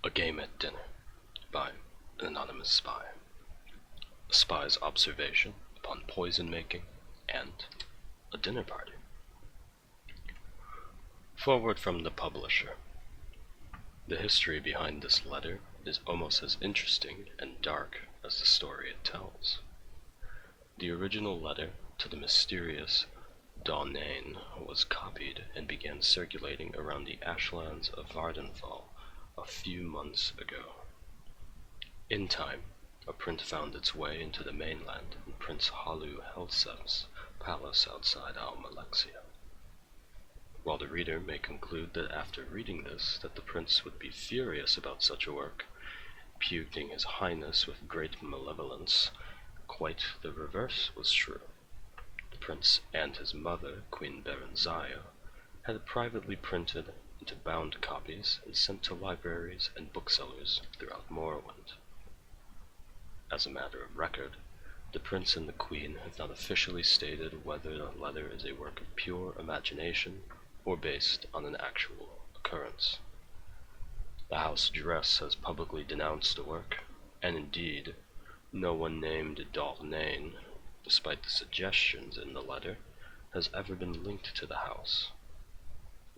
A Game at Dinner by an anonymous spy. A spy's observation upon poison making and a dinner party. Forward from the publisher. The history behind this letter is almost as interesting and dark as the story it tells. The original letter to the mysterious Dawnane was copied and began circulating around the ashlands of Vardenfall a few months ago. In time, a print found its way into the mainland in Prince Halu Helsev's palace outside Almalexia. While the reader may conclude that after reading this that the prince would be furious about such a work, imputing his highness with great malevolence, quite the reverse was true. The prince and his mother, Queen Berenzia, had it privately printed into bound copies and sent to libraries and booksellers throughout Morrowind. As a matter of record, the prince and the queen have not officially stated whether the letter is a work of pure imagination or based on an actual occurrence. The House Dress has publicly denounced the work, and indeed, no one named Dawnane, despite the suggestions in the letter, has ever been linked to the house.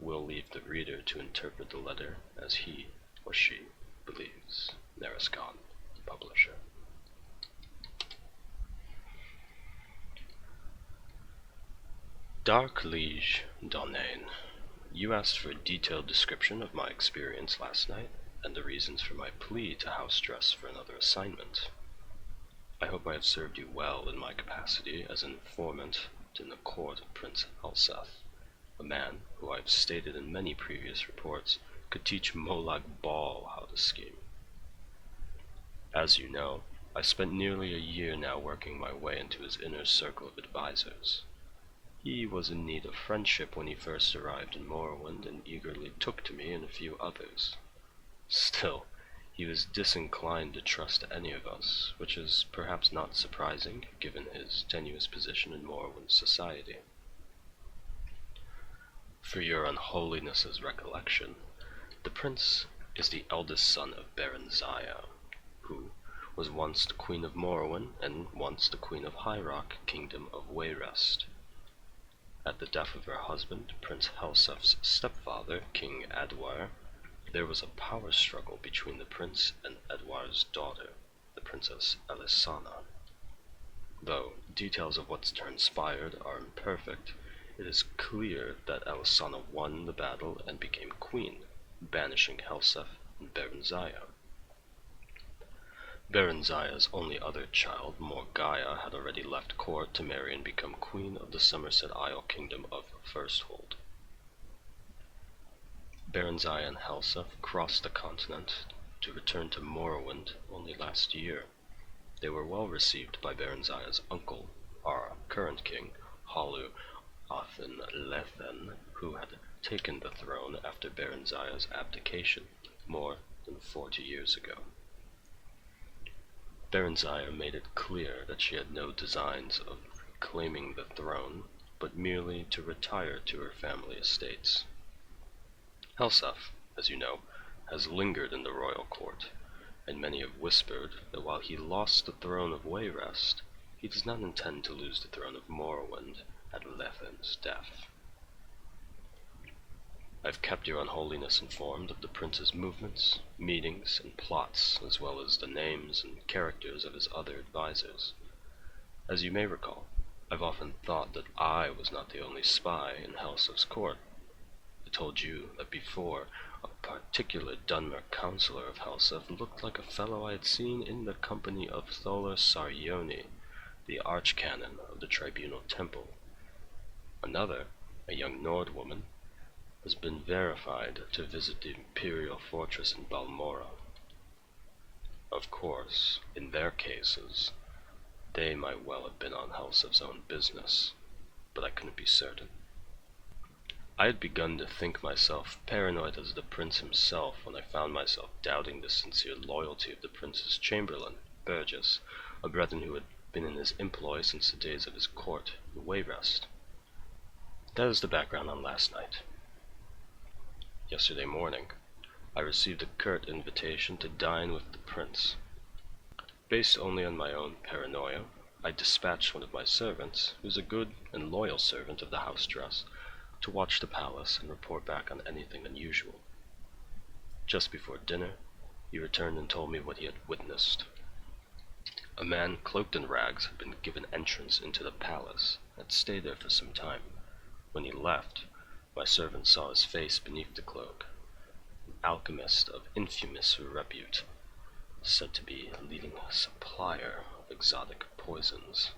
We'll leave the reader to interpret the letter as he or she believes. Neriscon, the publisher. Dark Liege Dawnane, you asked for a detailed description of my experience last night and the reasons for my plea to House Dress for another assignment. I hope I have served you well in my capacity as an informant in the court of Prince Helseth, a man who I have stated in many previous reports could teach Molag Bal how to scheme. As you know, I spent nearly a year now working my way into his inner circle of advisors. He was in need of friendship when he first arrived in Morrowind and eagerly took to me and a few others. Still, he was disinclined to trust any of us, which is perhaps not surprising given his tenuous position in Morrowind society. For your unholiness's recollection, the prince is the eldest son of Berenzia, who was once the Queen of Morrowind and once the Queen of High Rock, Kingdom of Wayrest. At the death of her husband, Prince Helsef's stepfather, King Adwar, there was a power struggle between the prince and Adwar's daughter, the Princess Elisana. Though details of what's transpired are imperfect, it is clear that Elisana won the battle and became queen, banishing Helsef and Berenzia. Berenzia's only other child, Morgaia, had already left court to marry and become queen of the Summerset Isle Kingdom of Firsthold. Berenzia and Helsef crossed the continent to return to Morrowind only last year. They were well received by Berenzia's uncle, our current king, Halu Athen Lethen, who had taken the throne after Berenzia's abdication more than 40 years ago. Berenzia made it clear that she had no designs of claiming the throne, but merely to retire to her family estates. Helsef, as you know, has lingered in the royal court, and many have whispered that while he lost the throne of Wayrest, he does not intend to lose the throne of Morrowind at Lethen's death. I've kept your unholiness informed of the prince's movements, meetings, and plots, as well as the names and characters of his other advisors. As you may recall, I've often thought that I was not the only spy in Helsef's court. I told you that before, a particular Dunmer counselor of Helsef looked like a fellow I had seen in the company of Tholar Sarjoni, the archcanon of the Tribunal Temple. Another, a young Nord woman, has been verified to visit the imperial fortress in Balmora. Of course, in their cases, they might well have been on Helsef's own business, but I couldn't be certain. I had begun to think myself paranoid as the prince himself when I found myself doubting the sincere loyalty of the prince's chamberlain, Burgess, a brethren who had been in his employ since the days of his court in Wayrest. That is the background on last night. Yesterday morning, I received a curt invitation to dine with the prince. Based only on my own paranoia, I dispatched one of my servants, who's a good and loyal servant of the house dress, to watch the palace and report back on anything unusual. Just before dinner, he returned and told me what he had witnessed. A man cloaked in rags had been given entrance into the palace and had stayed there for some time. When he left, my servant saw his face beneath the cloak. An alchemist of infamous repute, said to be a leading supplier of exotic poisons.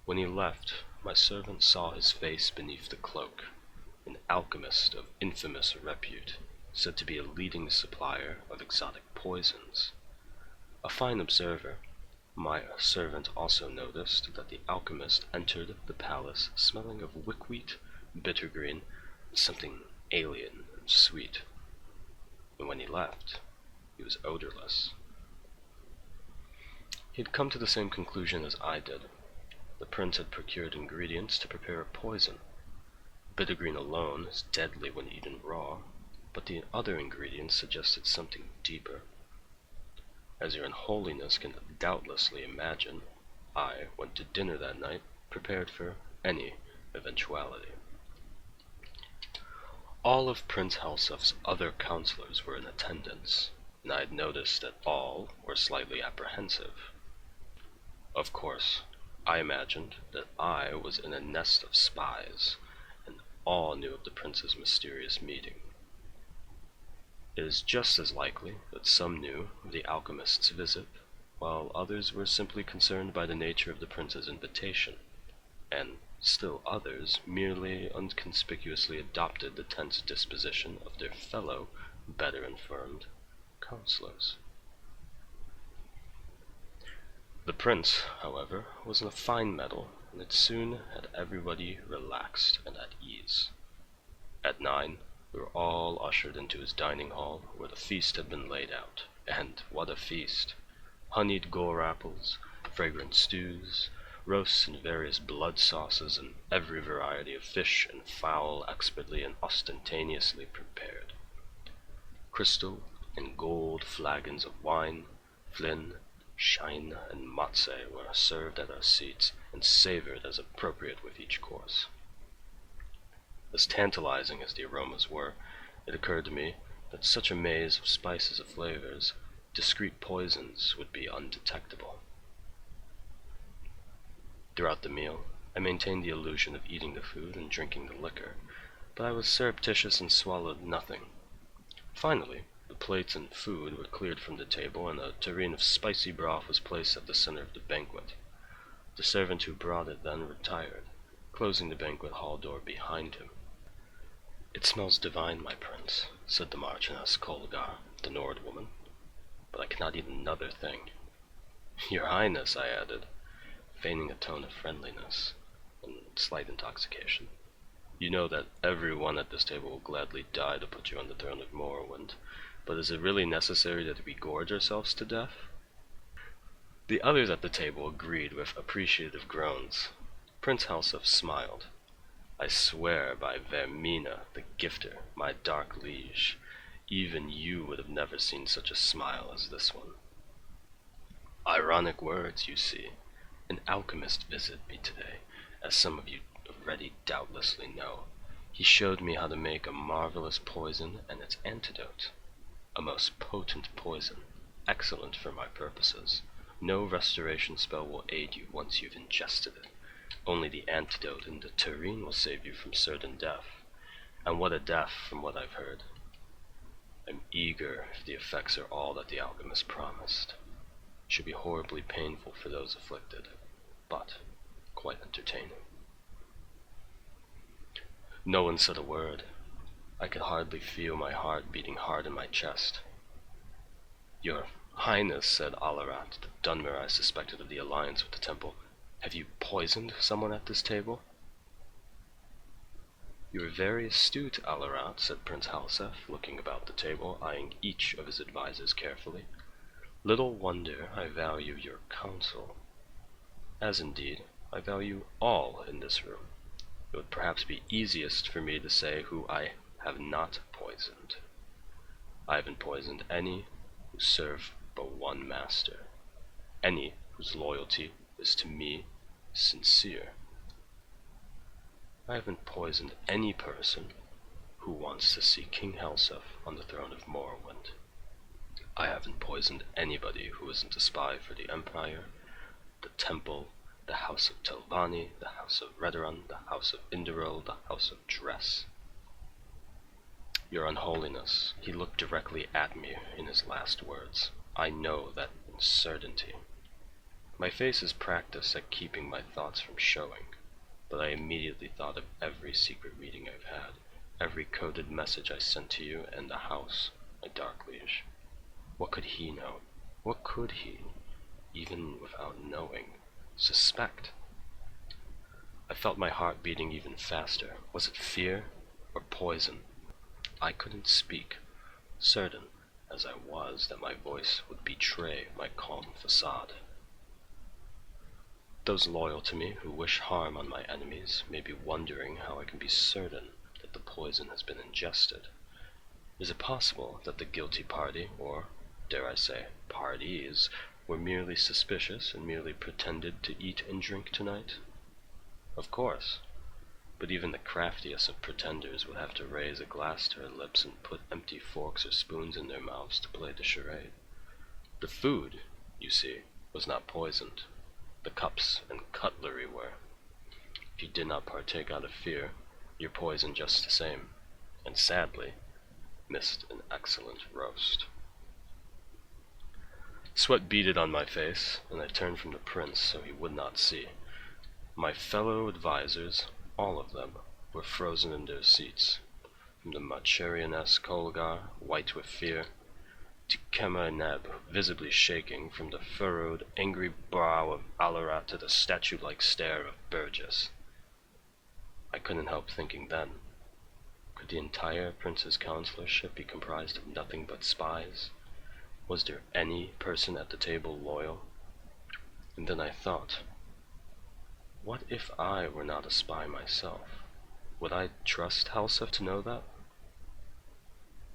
When he left, my servant saw his face beneath the cloak. An alchemist of infamous repute, said to be a leading supplier of exotic poisons. A fine observer, my servant also noticed that the alchemist entered the palace smelling of wickweed, bittergreen, and something alien and sweet. And when he left, he was odorless. He had come to the same conclusion as I did. The prince had procured ingredients to prepare a poison. Bittergreen alone is deadly when eaten raw, but the other ingredients suggested something deeper. As your unholiness can doubtlessly imagine, I went to dinner that night prepared for any eventuality. All of Prince Helsef's other counselors were in attendance, and I had noticed that all were slightly apprehensive. Of course, I imagined that I was in a nest of spies, and all knew of the prince's mysterious meeting. It is just as likely that some knew of the alchemist's visit, while others were simply concerned by the nature of the prince's invitation, and still others merely unconspicuously adopted the tense disposition of their fellow, better informed counselors. The prince, however, was in a fine mettle, and it soon had everybody relaxed and at ease. At 9, we were all ushered into his dining hall, where the feast had been laid out. And what a feast! Honeyed gore apples, fragrant stews, roasts in various blood sauces, and every variety of fish and fowl expertly and ostentatiously prepared. Crystal and gold flagons of wine, flin, shine, and matze were served at our seats and savored as appropriate with each course. As tantalizing as the aromas were, it occurred to me that such a maze of spices of flavors, discreet poisons would be undetectable. Throughout the meal, I maintained the illusion of eating the food and drinking the liquor, but I was surreptitious and swallowed nothing. Finally, the plates and food were cleared from the table, and a tureen of spicy broth was placed at the center of the banquet. The servant who brought it then retired, closing the banquet hall door behind him. "It smells divine, my prince," said the Marchioness Kolgar, the Nord woman, "but I cannot eat another thing." "Your Highness," I added, feigning a tone of friendliness and slight intoxication, "you know that everyone at this table will gladly die to put you on the throne of Morrowind, but is it really necessary that we gorge ourselves to death?" The others at the table agreed with appreciative groans. Prince Helsef smiled. "I swear by Vermina, the Gifter, my dark liege, even you would have never seen such a smile as this one." Ironic words, you see. An alchemist visited me today, as some of you already doubtlessly know. He showed me how to make a marvelous poison and its antidote. A most potent poison, excellent for my purposes. No restoration spell will aid you once you've ingested it. Only the antidote in the tureen will save you from certain death. And what a death, from what I've heard. I'm eager if the effects are all that the alchemist promised. It should be horribly painful for those afflicted, but quite entertaining. No one said a word. I could hardly feel my heart beating hard in my chest. "Your Highness," said Alarat, the Dunmer I suspected of the alliance with the temple, "have you poisoned someone at this table?" "You are very astute, Alarat," said Prince Helsef, looking about the table, eyeing each of his advisors carefully. "Little wonder I value your counsel. As indeed, I value all in this room. It would perhaps be easiest for me to say who I have not poisoned. poisoned. I haven't poisoned any who serve but one master, any whose loyalty is to me sincere. I haven't poisoned any person who wants to see King Helseth on the throne of Morrowind. I haven't poisoned anybody who isn't a spy for the Empire, the Temple, the House of Telvanni, the House of Redoran, the House of Indoril, the House of Dress. Your Unholiness, he looked directly at me in his last words. I know that in certainty. My face is practiced at keeping my thoughts from showing, but I immediately thought of every secret meeting I've had, every coded message I sent to you and the house, my dark liege. What could he know? What could he, even without knowing, suspect? I felt my heart beating even faster. Was it fear or poison? I couldn't speak, certain as I was that my voice would betray my calm facade. Those loyal to me who wish harm on my enemies may be wondering how I can be certain that the poison has been ingested. Is it possible that the guilty party, or, dare I say, parties, were merely suspicious and merely pretended to eat and drink tonight? Of course, but even the craftiest of pretenders would have to raise a glass to their lips and put empty forks or spoons in their mouths to play the charade. The food, you see, was not poisoned. The cups and cutlery were. If you did not partake out of fear, you're poisoned just the same, and sadly, missed an excellent roast. Sweat beaded on my face, and I turned from the prince so he would not see. My fellow advisors, all of them, were frozen in their seats, from the Macharianess Kolgar, white with fear, to Kema Neb, visibly shaking from the furrowed, angry brow of Alarat to the statue-like stare of Burgess. I couldn't help thinking then, could the entire prince's counselorship be comprised of nothing but spies? Was there any person at the table loyal? And then I thought, what if I were not a spy myself? Would I trust Helseth to know that?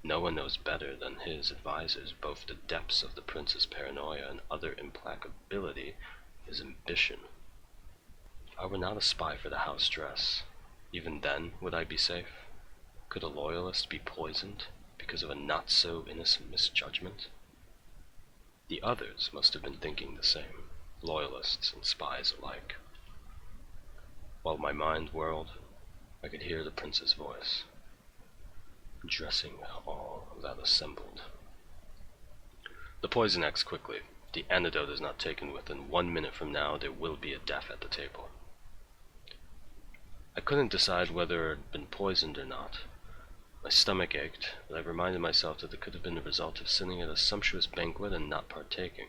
No one knows better than his advisors both the depths of the prince's paranoia and utter implacability of his ambition. If I were not a spy for the house dress, even then would I be safe? Could a loyalist be poisoned because of a not-so-innocent misjudgment? The others must have been thinking the same, loyalists and spies alike. While my mind whirled, I could hear the prince's voice, addressing all that assembled. The poison acts quickly. The antidote is not taken within 1 minute from now, there will be a death at the table. I couldn't decide whether it had been poisoned or not. My stomach ached, but I reminded myself that it could have been the result of sitting at a sumptuous banquet and not partaking.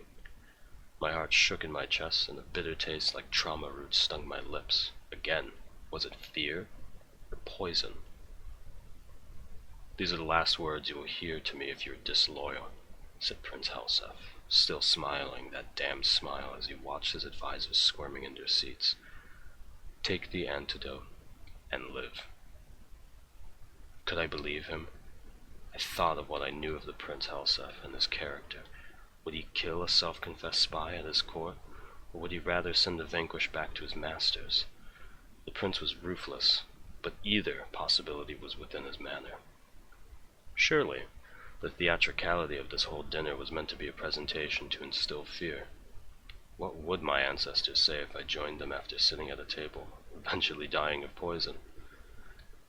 My heart shook in my chest, and a bitter taste like trauma roots stung my lips. Again, was it fear or poison? These are the last words you will hear to me if you're disloyal, said Prince Helseth, still smiling that damned smile as he watched his advisors squirming in their seats. Take the antidote and live. Could I believe him? I thought of what I knew of the Prince Helseth and his character. Would he kill a self-confessed spy at his court, or would he rather send the vanquished back to his masters? The prince was ruthless, but either possibility was within his manner. Surely, the theatricality of this whole dinner was meant to be a presentation to instill fear. What would my ancestors say if I joined them after sitting at a table, eventually dying of poison?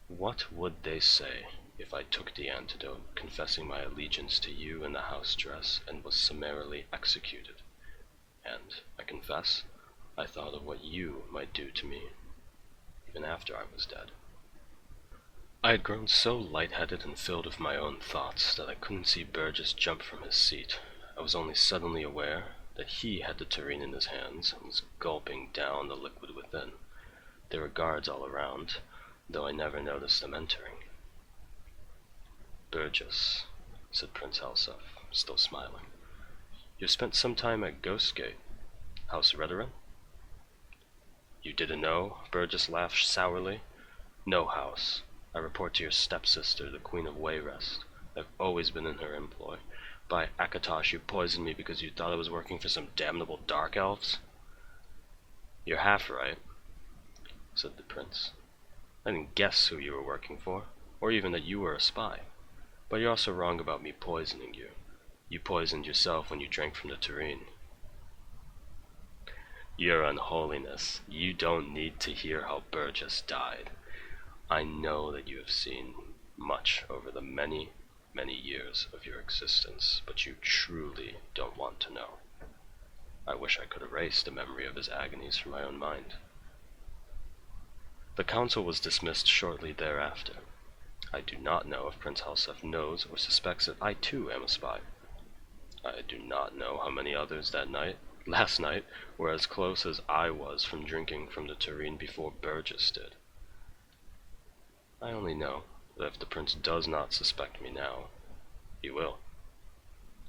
What would they say if I took the antidote, confessing my allegiance to you in the house dress, and was summarily executed? And, I confess, I thought of what you might do to me, even after I was dead. I had grown so lightheaded and filled with my own thoughts that I couldn't see Burgess jump from his seat. I was only suddenly aware that he had the tureen in his hands and was gulping down the liquid within. There were guards all around, though I never noticed them entering. Burgess, said Prince Helseth, still smiling, you've spent some time at Ghostgate, House Redoran? You didn't know? Burgess laughed sourly. No, House. I report to your stepsister, the Queen of Wayrest. I've always been in her employ. By Akatosh, you poisoned me because you thought I was working for some damnable dark elves? You're half right, said the prince. I didn't guess who you were working for, or even that you were a spy. But you're also wrong about me poisoning you. You poisoned yourself when you drank from the tureen. Your unholiness, you don't need to hear how Burgess died. I know that you have seen much over the many, many years of your existence, but you truly don't want to know. I wish I could erase the memory of his agonies from my own mind. The council was dismissed shortly thereafter. I do not know if Prince Halsef knows or suspects that I too am a spy. I do not know how many others last night, were as close as I was from drinking from the tureen before Burgess did. I only know that if the prince does not suspect me now, he will.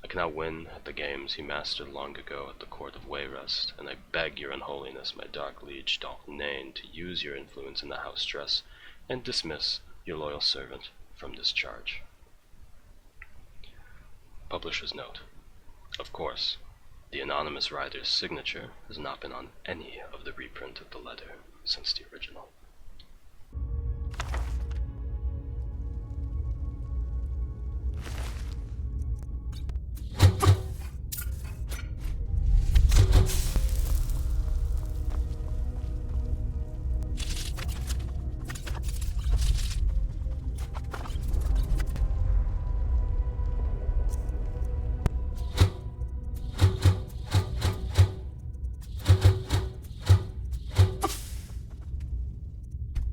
I cannot win at the games he mastered long ago at the court of Wayrest, and I beg your unholiness, my dark liege Dalknane, to use your influence in the house dress and dismiss your loyal servant from this charge. Publisher's note. Of course, the anonymous writer's signature has not been on any of the reprint of the letter since the original.